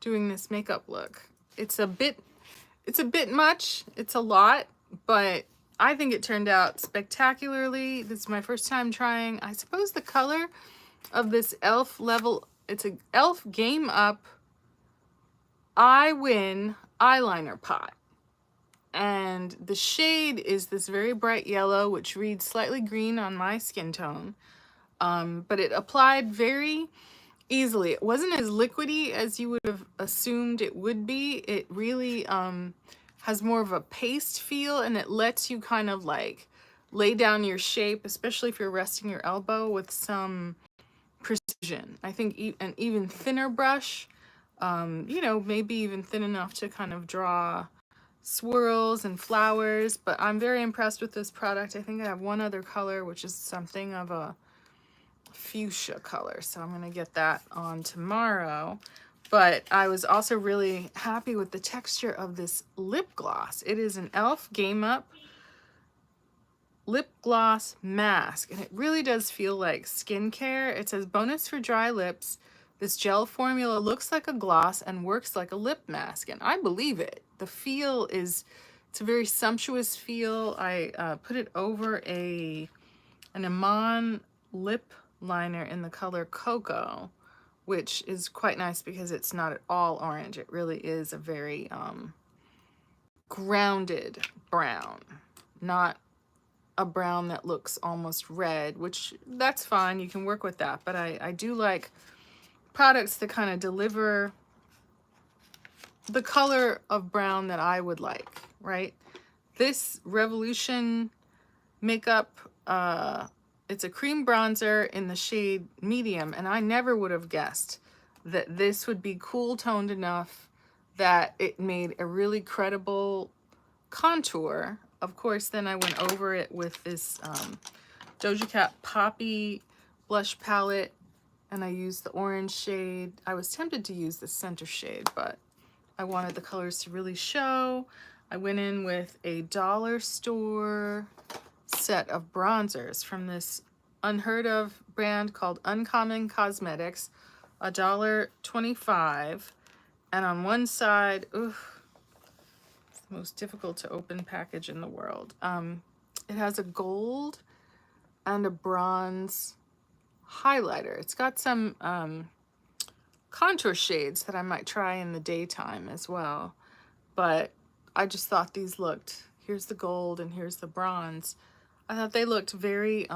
doing this makeup look. It's a bit much, it's a lot, but I think it turned out spectacularly. This is my first time trying. I suppose the color of this e.l.f. level, it's a e.l.f. Game Up I Win eyeliner pot. And the shade is this very bright yellow, which reads slightly green on my skin tone. But it applied very easily. It wasn't as liquidy as you would have assumed it would be. It really has more of a paste feel, and it lets you kind of like lay down your shape, especially if you're resting your elbow, with some precision. I think an even thinner brush, you know, maybe even thin enough to kind of draw swirls and flowers, but I'm very impressed with this product. I think I have one other color, which is something of a fuchsia color, so I'm gonna get that on tomorrow. But I was also really happy with the texture of this lip gloss. It is an e.l.f. Game Up lip gloss mask, and it really does feel like skincare. It says bonus for dry lips. This gel formula looks like a gloss and works like a lip mask, and I believe it. The feel is, it's a very sumptuous feel. I put it over an Iman lip liner in the color Cocoa, which is quite nice because it's not at all orange. It really is a very grounded brown, not a brown that looks almost red, which that's fine. You can work with that, but I do like products that kind of deliver the color of brown that I would like, right? This Revolution makeup, it's a cream bronzer in the shade medium, and I never would have guessed that this would be cool toned enough that it made a really credible contour. Of course, then I went over it with this Doja Cat Poppy blush palette, and I used the orange shade. I was tempted to use the center shade, but I wanted the colors to really show. I went in with a dollar store set of bronzers from this unheard of brand called Uncommon Cosmetics, $1.25. And on one side, oof, it's the most difficult to open package in the world. It has a gold and a bronze highlighter. It's got some contour shades that I might try in the daytime as well, but I just thought these looked, here's the gold and here's the bronze. I thought they looked very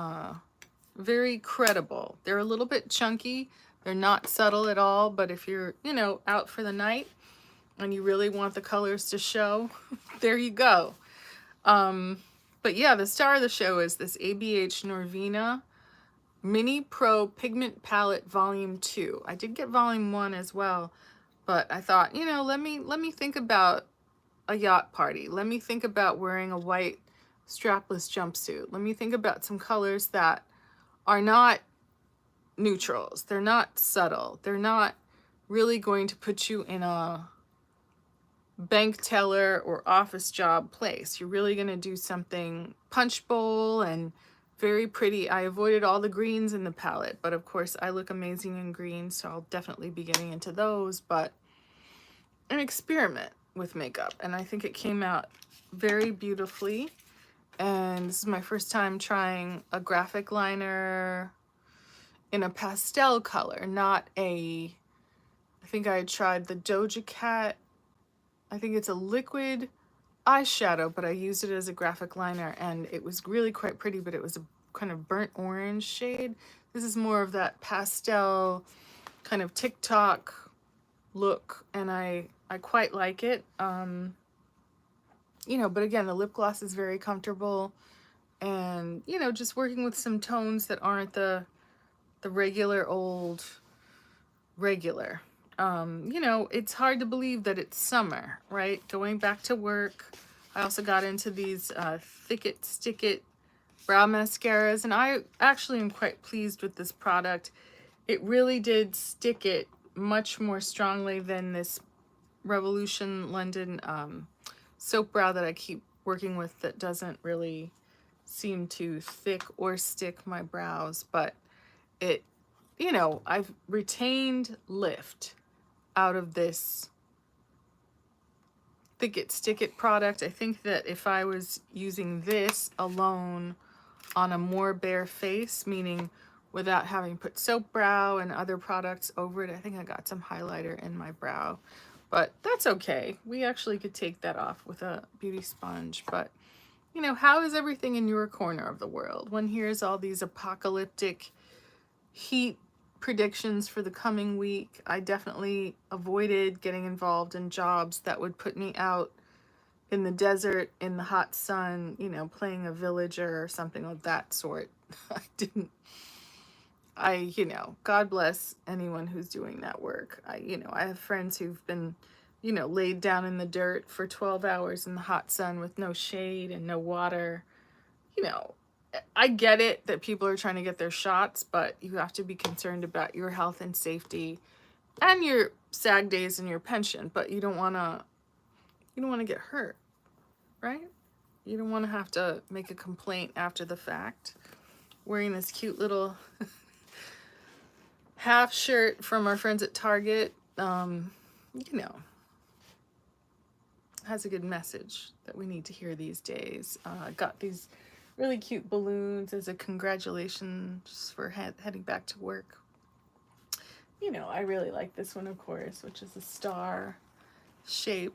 very credible. They're a little bit chunky, they're not subtle at all, but if you're, you know, out for the night and you really want the colors to show, there you go. But yeah, the star of the show is this ABH Norvina Mini Pro Pigment Palette Volume 2. I did get Volume 1 as well, but I thought, you know, let me think about a yacht party. Let me think about wearing a white strapless jumpsuit. Let me think about some colors that are not neutrals. They're not subtle. They're not really going to put you in a bank teller or office job place. You're really going to do something punch bowl and very pretty. I avoided all the greens in the palette, but of course I look amazing in green, so I'll definitely be getting into those. But an experiment with makeup, and I think it came out very beautifully. And this is my first time trying a graphic liner in a pastel color, not a, I think I had tried the Doja Cat, I think it's a liquid eyeshadow, but I used it as a graphic liner and it was really quite pretty, but it was a kind of burnt orange shade. This is more of that pastel kind of TikTok look, and I quite like it. You know, but again, the lip gloss is very comfortable, and, you know, just working with some tones that aren't the regular old regular. You know, it's hard to believe that it's summer, right? Going back to work. I also got into these Thick It Stick It brow mascaras, and I actually am quite pleased with this product. It really did stick it much more strongly than this Revolution London soap brow that I keep working with that doesn't really seem to thick or stick my brows, but it, you know, I've retained lift out of this Thick It Stick It product. I think that if I was using this alone on a more bare face, meaning without having put soap brow and other products over it, I think I got some highlighter in my brow, but that's okay. We actually could take that off with a beauty sponge. But you know, how is everything in your corner of the world? One hears all these apocalyptic heat predictions for the coming week. I definitely avoided getting involved in jobs that would put me out in the desert, in the hot sun, you know, playing a villager or something of that sort. You know, God bless anyone who's doing that work. I have friends who've been, you know, laid down in the dirt for 12 hours in the hot sun with no shade and no water. You know, I get it that people are trying to get their shots, but you have to be concerned about your health and safety and your SAG days and your pension, but you don't want to get hurt, right? You don't want to have to make a complaint after the fact. Wearing this cute little half shirt from our friends at Target, you know, has a good message that we need to hear these days. I got these really cute balloons as a congratulations for heading back to work. You know, I really like this one, of course, which is a star shape,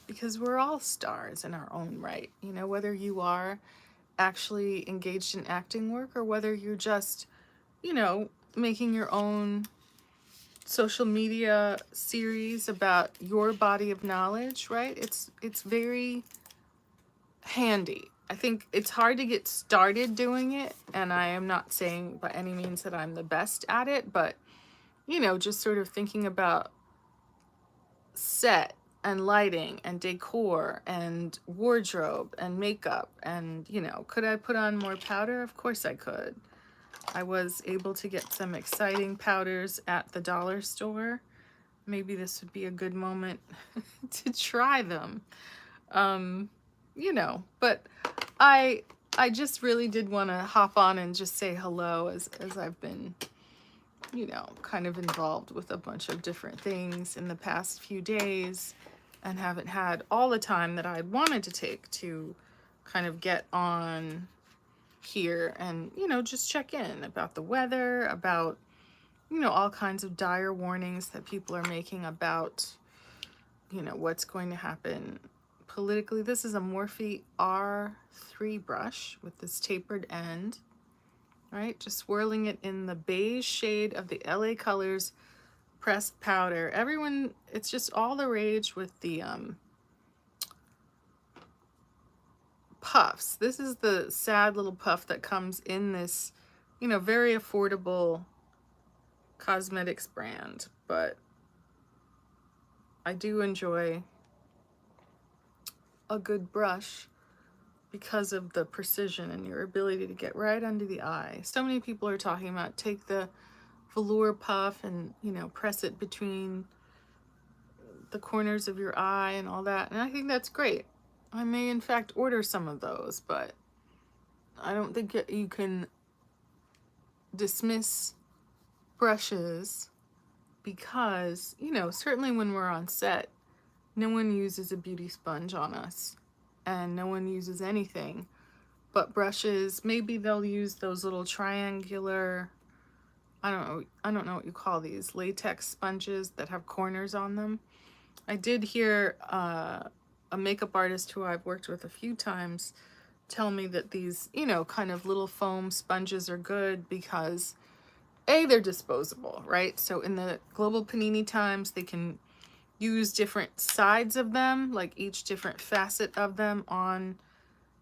because we're all stars in our own right. You know, whether you are actually engaged in acting work or whether you're just, you know, making your own social media series about your body of knowledge, right? It's very handy. I think it's hard to get started doing it, and I am not saying by any means that I'm the best at it, but you know, just sort of thinking about set and lighting and decor and wardrobe and makeup and, you know, could I put on more powder? Of course I could. I was able to get some exciting powders at the dollar store. Maybe this would be a good moment to try them. You know, but I just really did want to hop on and just say hello as I've been, you know, kind of involved with a bunch of different things in the past few days and haven't had all the time that I'd wanted to take to kind of get on here and, you know, just check in about the weather, about, you know, all kinds of dire warnings that people are making about, you know, what's going to happen politically. This is a Morphe R3 brush with this tapered end, right? Just swirling it in the beige shade of the LA Colors pressed powder. Everyone, it's just all the rage with the puffs. This is the sad little puff that comes in this, you know, very affordable cosmetics brand, but I do enjoy a good brush because of the precision and your ability to get right under the eye. So many people are talking about take the velour puff and, you know, press it between the corners of your eye and all that, and I think that's great. I may in fact order some of those, but I don't think you can dismiss brushes because, you know, certainly when we're on set, no one uses a beauty sponge on us and no one uses anything but brushes. Maybe they'll use those little triangular, I don't know what you call these, latex sponges that have corners on them. I did hear a makeup artist who I've worked with a few times tell me that these, you know, kind of little foam sponges are good because A, they're disposable, right? So in the global panini times, they can use different sides of them, like each different facet of them on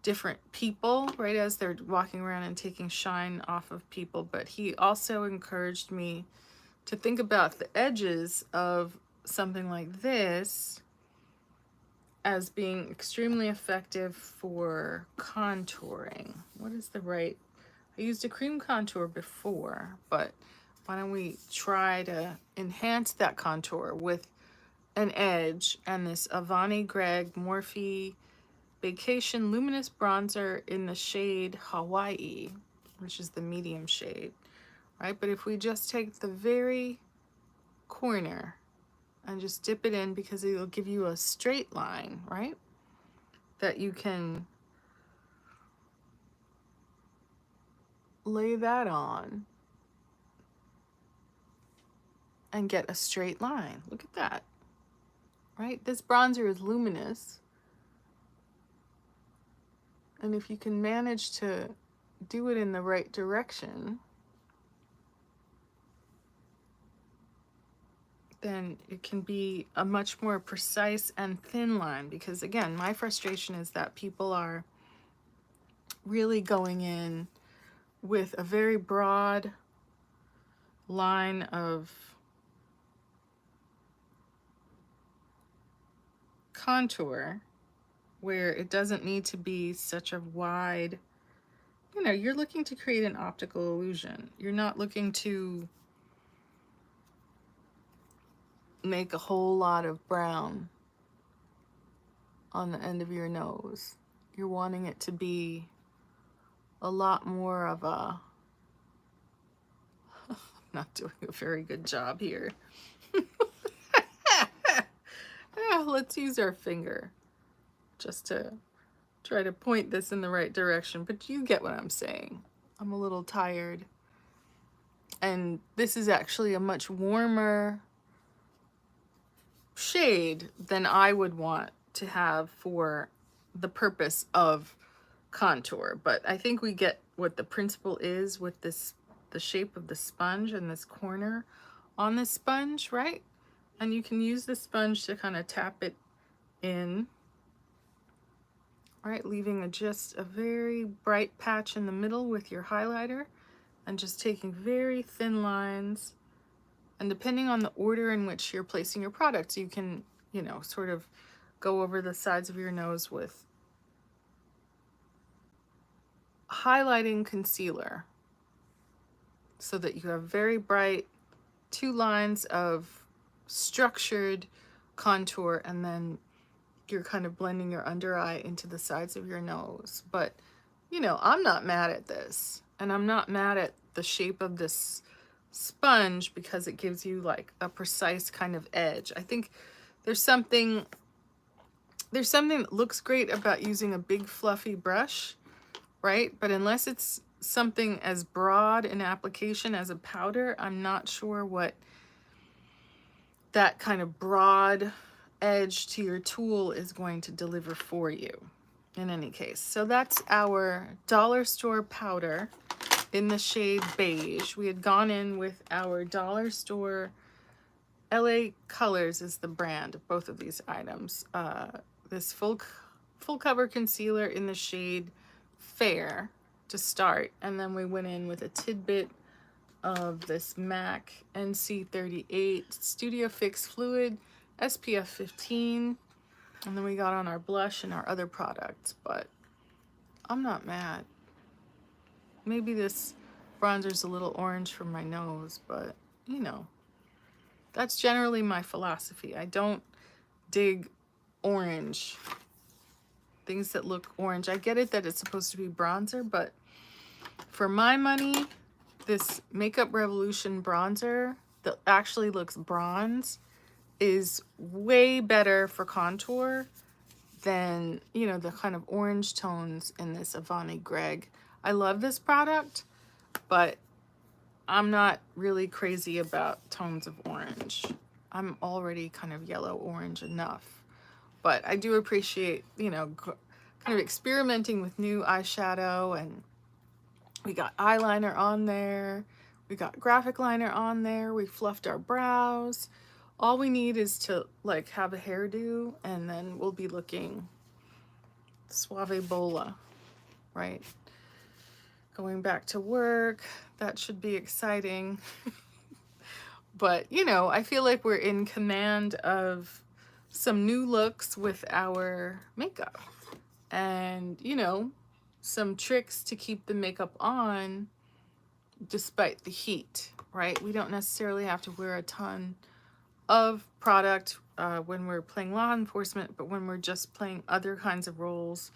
different people, right, as they're walking around and taking shine off of people. But he also encouraged me to think about the edges of something like this as being extremely effective for contouring. What is the right? I used a cream contour before, but why don't we try to enhance that contour with an edge and this Avani Gregg Morphe Vacation Luminous Bronzer in the shade Hawaii, which is the medium shade, right? But if we just take the very corner and just dip it in because it'll give you a straight line, right? That you can lay that on and get a straight line. Look at that, right? This bronzer is luminous. And if you can manage to do it in the right direction, then it can be a much more precise and thin line. Because again, my frustration is that people are really going in with a very broad line of contour where it doesn't need to be such a wide, you know, you're looking to create an optical illusion. You're not looking to make a whole lot of brown on the end of your nose. You're wanting it to be a lot more of a, I'm not doing a very good job here. Let's use our finger just to try to point this in the right direction, but you get what I'm saying. I'm a little tired. And this is actually a much warmer shade than I would want to have for the purpose of contour. But I think we get what the principle is with this, the shape of the sponge and this corner on the sponge, right? And you can use the sponge to kind of tap it in, right? Leaving just a very bright patch in the middle with your highlighter and just taking very thin lines. And depending on the order in which you're placing your products, you can, you know, sort of go over the sides of your nose with highlighting concealer so that you have very bright 2 lines of structured contour, and then you're kind of blending your under eye into the sides of your nose. But, you know, I'm not mad at this, and I'm not mad at the shape of this sponge because it gives you like a precise kind of edge. I think there's something that looks great about using a big fluffy brush, right? But unless it's something as broad in application as a powder, I'm not sure what that kind of broad edge to your tool is going to deliver for you in any case. So that's our dollar store powder in the shade beige. We had gone in with our dollar store, LA Colors is the brand of both of these items. This full cover concealer in the shade Fair to start, and then we went in with a tidbit of this MAC NC38 Studio Fix Fluid SPF 15, and then we got on our blush and our other products. But I'm not mad. Maybe this bronzer's a little orange from my nose, but you know, that's generally my philosophy. I don't dig orange, things that look orange. I get it that it's supposed to be bronzer, but for my money, this Makeup Revolution bronzer that actually looks bronze is way better for contour than, you know, the kind of orange tones in this Avani Greg. I love this product, but I'm not really crazy about tones of orange. I'm already kind of yellow-orange enough. But I do appreciate, you know, kind of experimenting with new eyeshadow, and we got eyeliner on there. We got graphic liner on there. We fluffed our brows. All we need is to like have a hairdo, and then we'll be looking suave bola, right? Going back to work, that should be exciting. But, you know, I feel like we're in command of some new looks with our makeup. And, you know, some tricks to keep the makeup on despite the heat, right? We don't necessarily have to wear a ton of product when we're playing law enforcement, but when we're just playing other kinds of roles,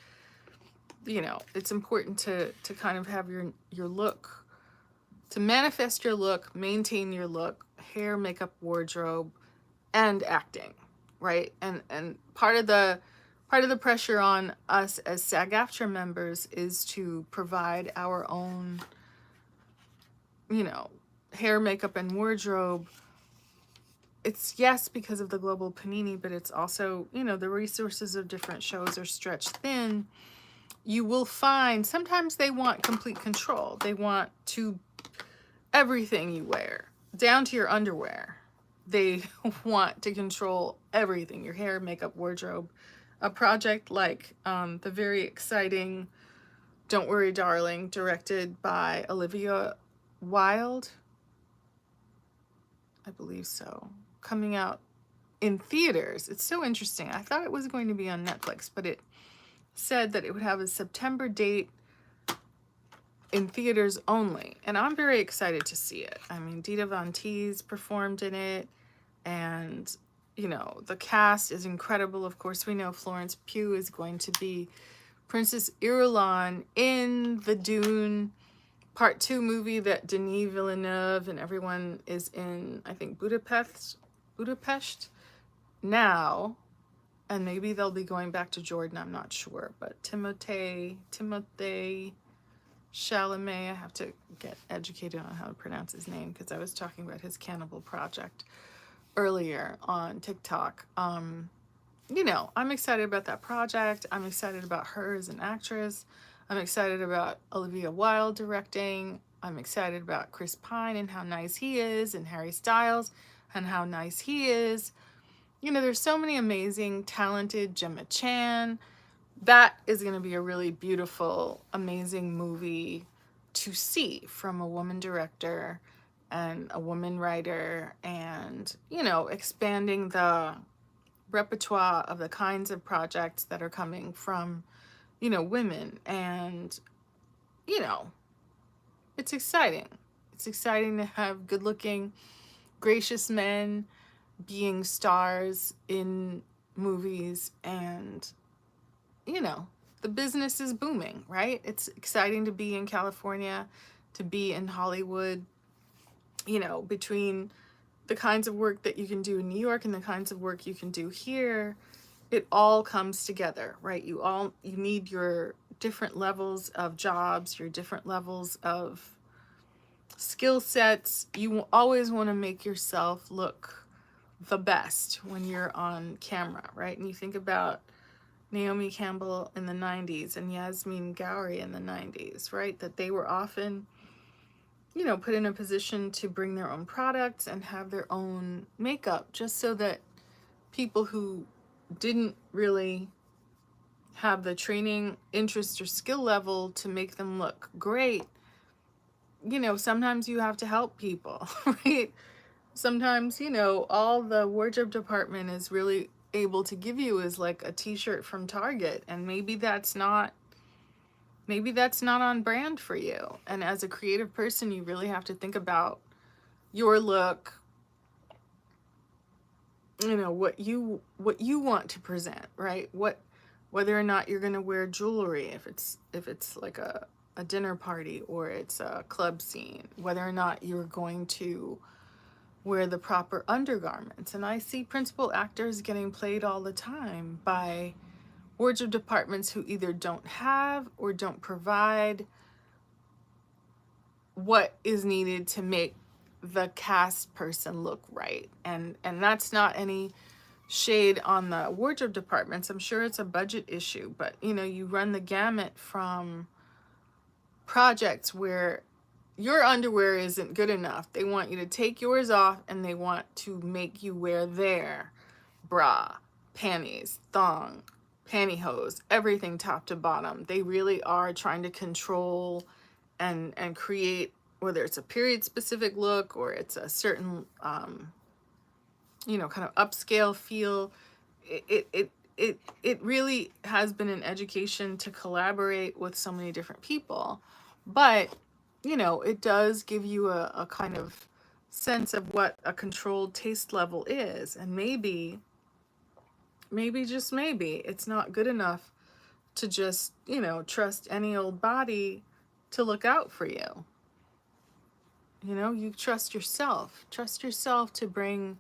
you know, it's important to kind of have your look, to manifest your look, maintain your look, hair, makeup, wardrobe, and acting, right? And part of the pressure on us as SAG-AFTRA members is to provide our own, you know, hair, makeup, and wardrobe. It's, yes, because of the global panini, but it's also, you know, the resources of different shows are stretched thin. You will find sometimes they want complete control. They want to everything you wear, down to your underwear. They want to control everything, your hair, makeup, wardrobe. A project like the very exciting Don't Worry Darling, directed by Olivia Wilde, I believe so, coming out in theaters. It's so interesting. I thought it was going to be on Netflix, but it said that it would have a September date in theaters only, and I'm very excited to see it. I mean, Dita Von Teese performed in it, and you know, the cast is incredible. Of course, we know Florence Pugh is going to be Princess Irulan in the Dune Part 2 movie that Denis Villeneuve and everyone is in, I think, Budapest now, and maybe they'll be going back to Jordan, I'm not sure, but Timothée Chalamet, I have to get educated on how to pronounce his name because I was talking about his Cannibal Project earlier on TikTok. You know, I'm excited about that project. I'm excited about her as an actress. I'm excited about Olivia Wilde directing. I'm excited about Chris Pine and how nice he is, and Harry Styles and how nice he is. You know, there's so many amazing, talented, Gemma Chan. That is going to be a really beautiful, amazing movie to see from a woman director and a woman writer, and, you know, expanding the repertoire of the kinds of projects that are coming from, you know, women. And, you know, it's exciting. It's exciting to have good looking, gracious men being stars in movies, and, you know, the business is booming, right? It's exciting to be in California, to be in Hollywood, you know, between the kinds of work that you can do in New York and the kinds of work you can do here. It all comes together, right? You need your different levels of jobs, your different levels of skill sets. You always want to make yourself look the best when you're on camera, right? And you think about Naomi Campbell in the 90s and Yasmin Gowrie in the 90s, right? That they were often, you know, put in a position to bring their own products and have their own makeup, just so that people who didn't really have the training, interest, or skill level to make them look great, you know, sometimes you have to help people, right? Sometimes, you know, all the wardrobe department is really able to give you is like a t-shirt from Target, and maybe that's not on brand for you. And as a creative person, you really have to think about your look, you know, what you want to present, right? Whether or not you're going to wear jewelry, if it's like a dinner party or it's a club scene, whether or not you're going to wear the proper undergarments. And I see principal actors getting played all the time by wardrobe departments who either don't have or don't provide what is needed to make the cast person look right. And that's not any shade on the wardrobe departments. I'm sure it's a budget issue, but you know, you run the gamut from projects where your underwear isn't good enough. They want you to take yours off and they want to make you wear their bra, panties, thong, pantyhose, everything top to bottom. They really are trying to control and create, whether it's a period specific look or it's a certain you know, kind of upscale feel. It really has been an education to collaborate with so many different people. But, you know, it does give you a kind of sense of what a controlled taste level is. And maybe, just maybe, it's not good enough to just, you know, trust any old body to look out for you. You know, you trust yourself. Trust yourself to bring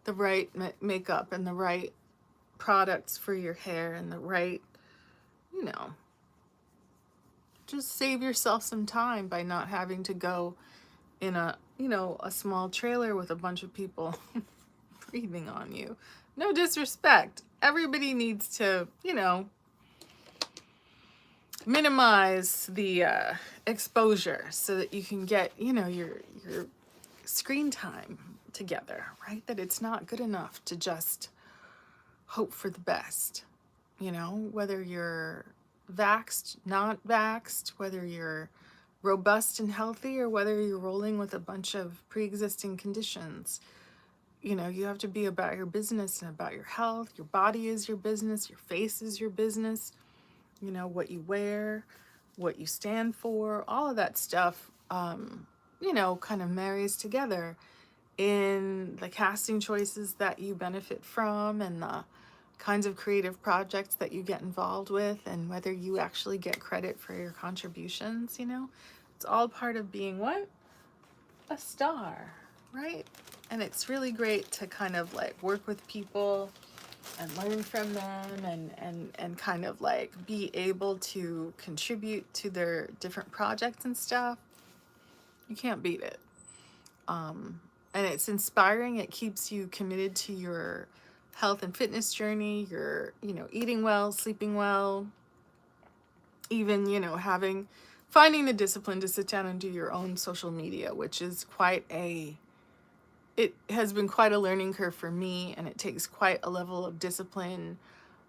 the right makeup and the right products for your hair and the right, you know, just save yourself some time by not having to go in a, you know, a small trailer with a bunch of people breathing on you. No disrespect. Everybody needs to, you know, minimize the exposure so that you can get, you know, your screen time together, right? That it's not good enough to just hope for the best, you know, whether you're vaxxed, not vaxxed, whether you're robust and healthy, or whether you're rolling with a bunch of pre-existing conditions. You know, you have to be about your business and about your health. Your body is your business, your face is your business, you know, what you wear, what you stand for, all of that stuff, you know, kind of marries together in the casting choices that you benefit from and the kinds of creative projects that you get involved with, and whether you actually get credit for your contributions, you know. It's all part of being what? A star, right? And it's really great to kind of like work with people and learn from them and kind of like be able to contribute to their different projects and stuff. You can't beat it. And it's inspiring. It keeps you committed to your health and fitness journey, your, you know, eating well, sleeping well, even, you know, finding the discipline to sit down and do your own social media, which is it has been quite a learning curve for me, and it takes quite a level of discipline.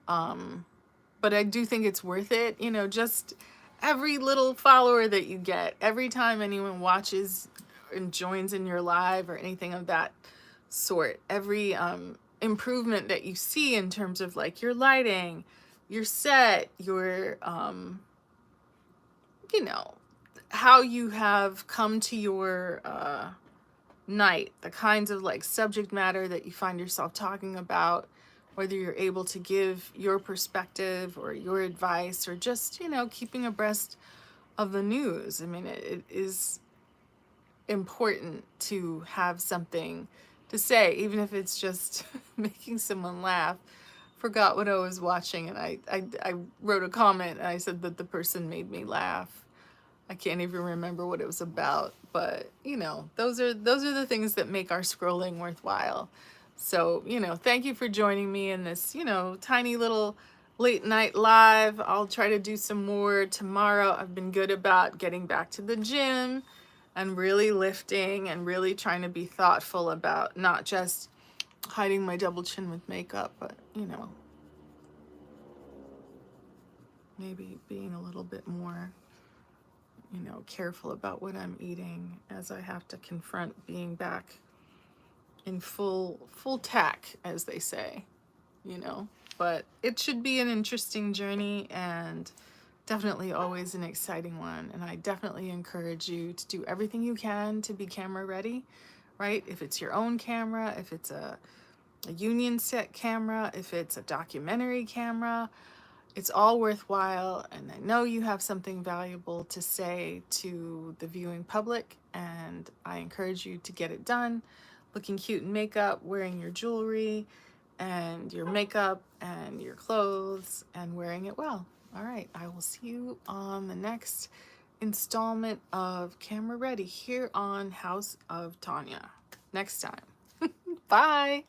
But I do think it's worth it. You know, just every little follower that you get, every time anyone watches and joins in your live or anything of that sort, every improvement that you see in terms of like your lighting, your set, your, you know, how you have come to your night, the kinds of like subject matter that you find yourself talking about, whether you're able to give your perspective or your advice, or just, you know, keeping abreast of the news. I mean, it is important to have something to say, even if it's just making someone laugh. Forgot what I was watching, and I wrote a comment and I said that the person made me laugh. I can't even remember what it was about, but you know, those are the things that make our scrolling worthwhile. So, you know, thank you for joining me in this, you know, tiny little late night live. I'll try to do some more tomorrow. I've been good about getting back to the gym and really lifting and really trying to be thoughtful about not just hiding my double chin with makeup, but, you know, maybe being a little bit more, you know, careful about what I'm eating as I have to confront being back in full tack, as they say, you know. But it should be an interesting journey, and definitely always an exciting one. And I definitely encourage you to do everything you can to be camera ready, right? If it's your own camera, if it's a union set camera, if it's a documentary camera, it's all worthwhile, and I know you have something valuable to say to the viewing public, and I encourage you to get it done, looking cute in makeup, wearing your jewelry and your makeup and your clothes, and wearing it well. All right, I will see you on the next installment of Camera Ready here on House of Tanya next time. Bye.